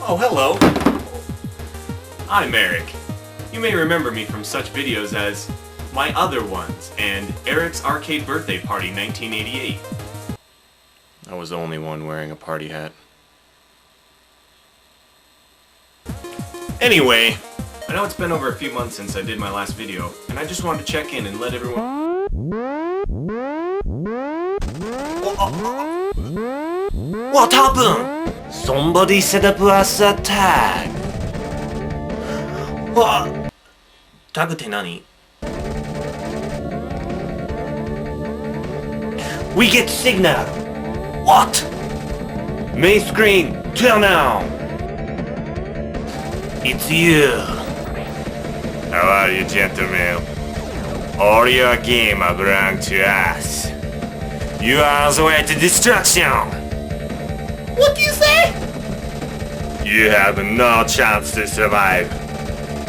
Oh, hello. I'm Eric. You may remember me from such videos as My Other Ones and Eric's Arcade Birthday Party 1988. I was the only one wearing a party hat. Anyway, I know it's been over a few months since I did my last video, and I just wanted to check in and let everyone... What happened? Somebody set up us a tag. What? Tag って何? We get signal. What? Main screen, turn on. It's you. How are you, gentlemen? All your game belong to us. You are on the way to destruction. What do you say? You have no chance to survive.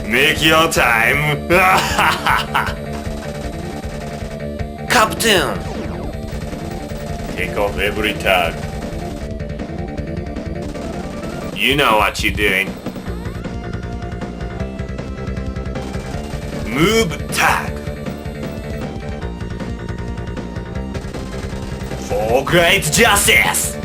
Make your time. Captain. Take off every tag. You know what you're doing. Move tag. For great justice.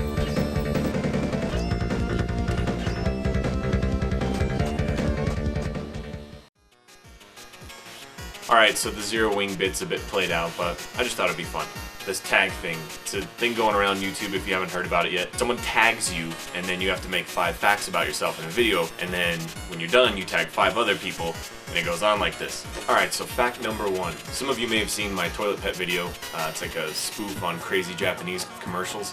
Alright, so the Zero Wing bit's a bit played out, but I just thought it'd be fun. This tag thing, it's a thing going around YouTube if you haven't heard about it yet. Someone tags you, and then you have to make 5 facts about yourself in a video, and then when you're done, you tag 5 other people, and it goes on like this. Alright, so fact number 1. Some of you may have seen my toilet pet video. It's like a spoof on crazy Japanese commercials.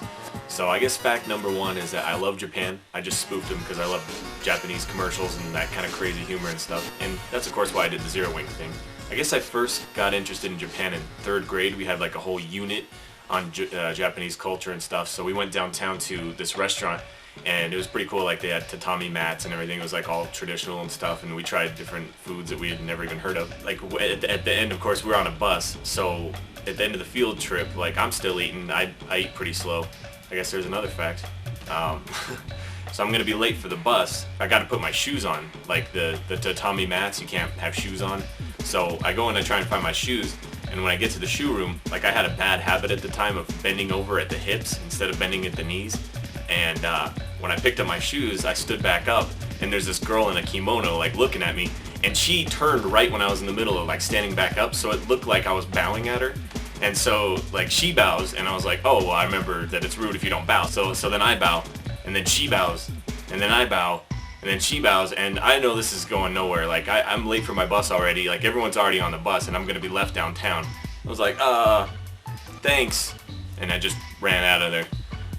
So I guess fact number 1 is that I love Japan. I just spoofed them because I love Japanese commercials and that kind of crazy humor and stuff. And that's of course why I did the Zero Wing thing. I guess I first got interested in Japan in 3rd grade. We had like a whole unit on Japanese culture and stuff. So we went downtown to this restaurant and it was pretty cool. Like they had tatami mats and everything. It was like all traditional and stuff. And we tried different foods that we had never even heard of. Like at the end, of course, we were on a bus. So at the end of the field trip, like I'm still eating. I eat pretty slow. I guess there's another fact. So I'm gonna be late for the bus. I gotta put my shoes on. Like the tatami mats, you can't have shoes on. So I go in and try and find my shoes, and when I get to the shoe room, like I had a bad habit at the time of bending over at the hips instead of bending at the knees. And when I picked up my shoes, I stood back up, and there's this girl in a kimono like looking at me, and she turned right when I was in the middle of like standing back up, so it looked like I was bowing at her. And so like she bows, and I was like, oh, well, I remember that it's rude if you don't bow. So then I bow, and then she bows, and then I bow, and then she bows, and I know this is going nowhere. Like I'm late for my bus already. Like everyone's already on the bus, and I'm gonna be left downtown. I was like, thanks, and I just ran out of there.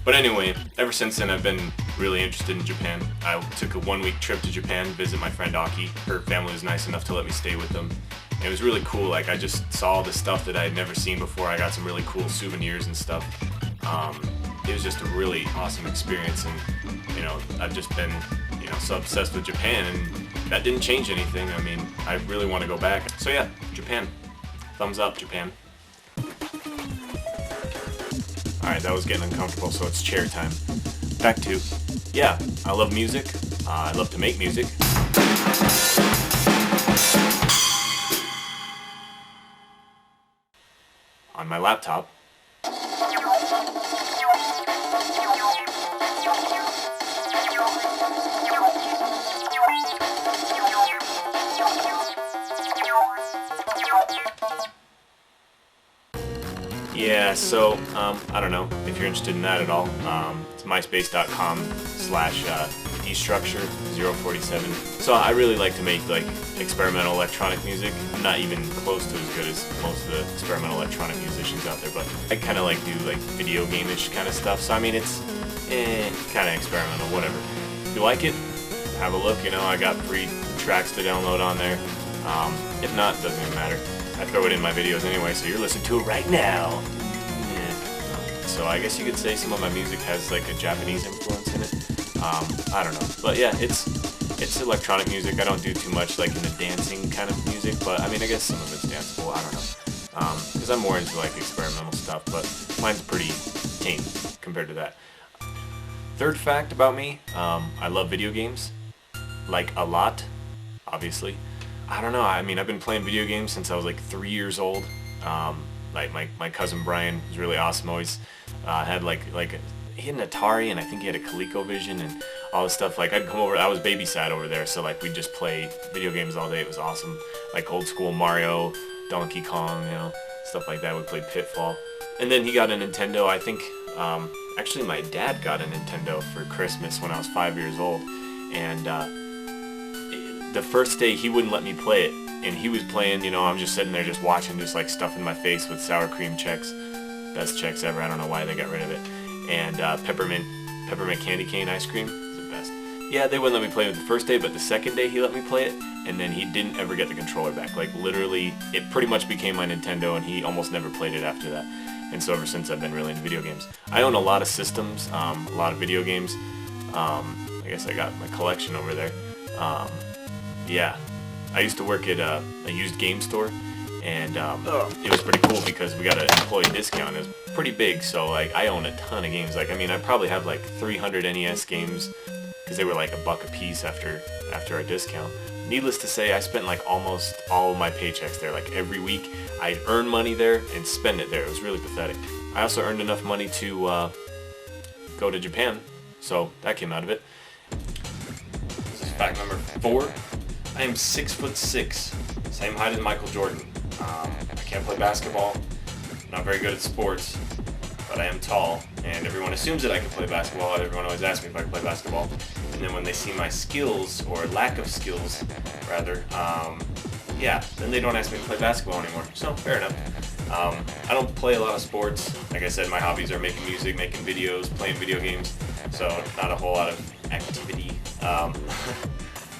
But anyway, ever since then I've been really interested in Japan. I took a 1-week trip to Japan to visit my friend Aki. Her family was nice enough to let me stay with them. It was really cool. Like I just saw all this stuff that I had never seen before. I got some really cool souvenirs and stuff. It was just a really awesome experience, and you know, I've just been, you know, so obsessed with Japan, and that didn't change anything. I mean, I really want to go back. So yeah, Japan. Thumbs up, Japan. Alright, that was getting uncomfortable, so it's chair time. Back to, yeah, I love music. I love to make music. On my laptop. Yeah, so, I don't know if you're interested in that at all. It's myspace.com/destructure047. So I really like to make, like, experimental electronic music. I'm not even close to as good as most of the experimental electronic musicians out there, but I kind of like do, like, video game-ish kind of stuff. So, I mean, it's, kind of experimental, whatever. If you like it, have a look, you know, I got free tracks to download on there. If not, doesn't even matter. I throw it in my videos anyway, so you're listening to it right now. Yeah. So I guess you could say some of my music has like a Japanese influence in it. I don't know, but yeah, it's electronic music. I don't do too much like in the dancing kind of music, but I mean, I guess some of it's danceable. I don't know, because I'm more into like experimental stuff, but mine's pretty tame compared to that. Third fact about me, I love video games, like a lot, obviously. I don't know, I mean, I've been playing video games since I was like 3 years old. Like my cousin Brian was really awesome, always had he had an Atari, and I think he had a ColecoVision and all this stuff. Like, I'd come over, I was babysat over there, so like we'd just play video games all day. It was awesome. Like old school Mario, Donkey Kong, you know, stuff like that. We played Pitfall. And then he got a Nintendo. I think actually my dad got a Nintendo for Christmas when I was 5 years old, and the first day he wouldn't let me play it, and he was playing, you know, I'm just sitting there just watching, just like stuff in my face with sour cream Chex, best Chex ever. I don't know why they got rid of it. And peppermint candy cane ice cream is the best. Yeah, they wouldn't let me play it the first day, but the second day he let me play it, and then he didn't ever get the controller back. Like, literally, it pretty much became my Nintendo, and he almost never played it after that. And so ever since, I've been really into video games. I own a lot of systems, a lot of video games. I guess I got my collection over there. Yeah, I used to work at a used game store, and it was pretty cool because we got an employee discount. It was pretty big, so like I own a ton of games. Like, I mean, I probably have like 300 NES games because they were like $1 a piece after our discount. Needless to say, I spent like almost all of my paychecks there. Like every week, I'd earn money there and spend it there. It was really pathetic. I also earned enough money to go to Japan, so that came out of it. This is fact number 4. I am 6'6", same height as Michael Jordan. I can't play basketball, not very good at sports, but I am tall, and everyone assumes that I can play basketball. Everyone always asks me if I can play basketball, and then when they see my skills, or lack of skills, rather, yeah, then they don't ask me to play basketball anymore, so fair enough. I don't play a lot of sports. Like I said, my hobbies are making music, making videos, playing video games, so not a whole lot of activity.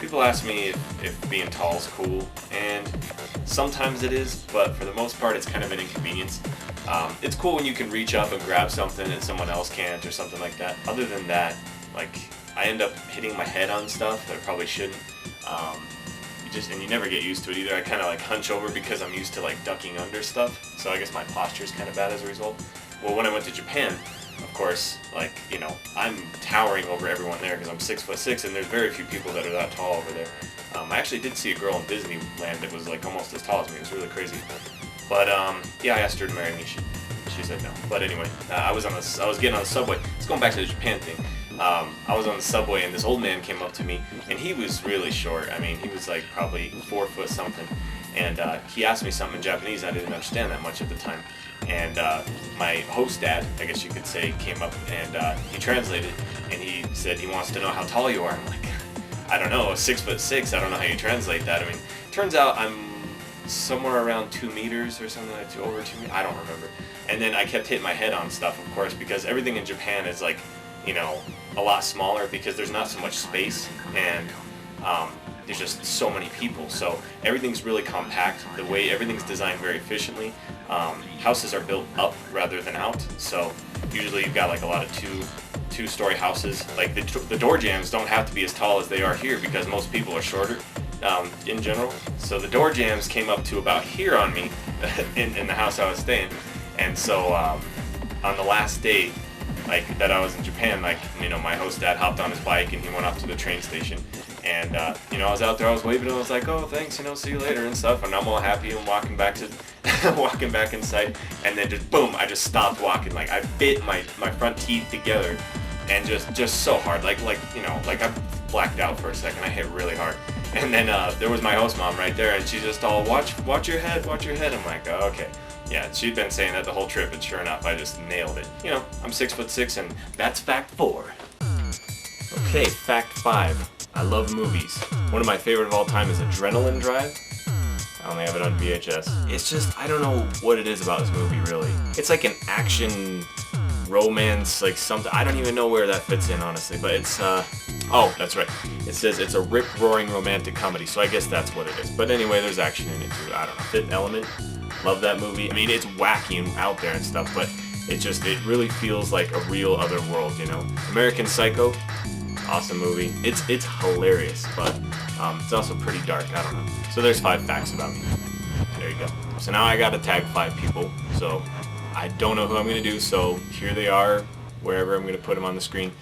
People ask me if being tall is cool, and sometimes it is, but for the most part it's kind of an inconvenience. It's cool when you can reach up and grab something and someone else can't, or something like that. Other than that, like, I end up hitting my head on stuff that I probably shouldn't. And you never get used to it either. I kind of like hunch over because I'm used to like ducking under stuff, so I guess my posture is kind of bad as a result. Well, when I went to Japan, of course, like, you know, I'm towering over everyone there because I'm 6'6", and there's very few people that are that tall over there. I actually did see a girl in Disneyland that was like almost as tall as me. It was really crazy. But yeah, I asked her to marry me. She said no. But anyway, I was getting on the subway. It's going back to the Japan thing. I was on the subway, and this old man came up to me, and he was really short. I mean, he was like probably 4 foot something, and he asked me something in Japanese. I didn't understand that much at the time. And my host dad, I guess you could say, came up, and he translated, and he said he wants to know how tall you are. I'm like, I don't know, 6'6". I don't know how you translate that. I mean, turns out I'm somewhere around 2 meters or something, like over 2 meters. I don't remember. And then I kept hitting my head on stuff, of course, because everything in Japan is like, you know, a lot smaller because there's not so much space, and there's just so many people, so everything's really compact. The way everything's designed very efficiently. Houses are built up rather than out, so usually you've got like a lot of two-story houses. Like the door jambs don't have to be as tall as they are here because most people are shorter in general. So the door jambs came up to about here on me in the house I was staying, and so on the last day, like, that I was in Japan, like, you know, my host dad hopped on his bike and he went off to the train station, and you know, I was out there, I was waving, and I was like, oh, thanks, you know, see you later and stuff, and I'm all happy and walking back inside, and then just boom, I just stopped walking. Like, I bit my front teeth together, and just so hard, like you know, like I blacked out for a second. I hit really hard, and then there was my host mom right there, and she's just all, watch your head. I'm like, oh, okay. Yeah, she'd been saying that the whole trip, and sure enough, I just nailed it. You know, I'm 6'6", and that's fact 4. Okay, fact 5. I love movies. One of my favorite of all time is Adrenaline Drive. I only have it on VHS. It's just, I don't know what it is about this movie, really. It's like an action, romance, like something. I don't even know where that fits in, honestly, but it's, oh, that's right. It says it's a rip-roaring romantic comedy, so I guess that's what it is. But anyway, there's action in it, too. I don't know. Fifth Element. Love that movie. I mean, it's wacky and out there and stuff, but it really feels like a real other world, you know. American Psycho, awesome movie. It's hilarious, but it's also pretty dark. I don't know. So there's 5 facts about me. There you go. So now I gotta tag 5 people. So I don't know who I'm gonna do. So here they are, wherever I'm gonna put them on the screen.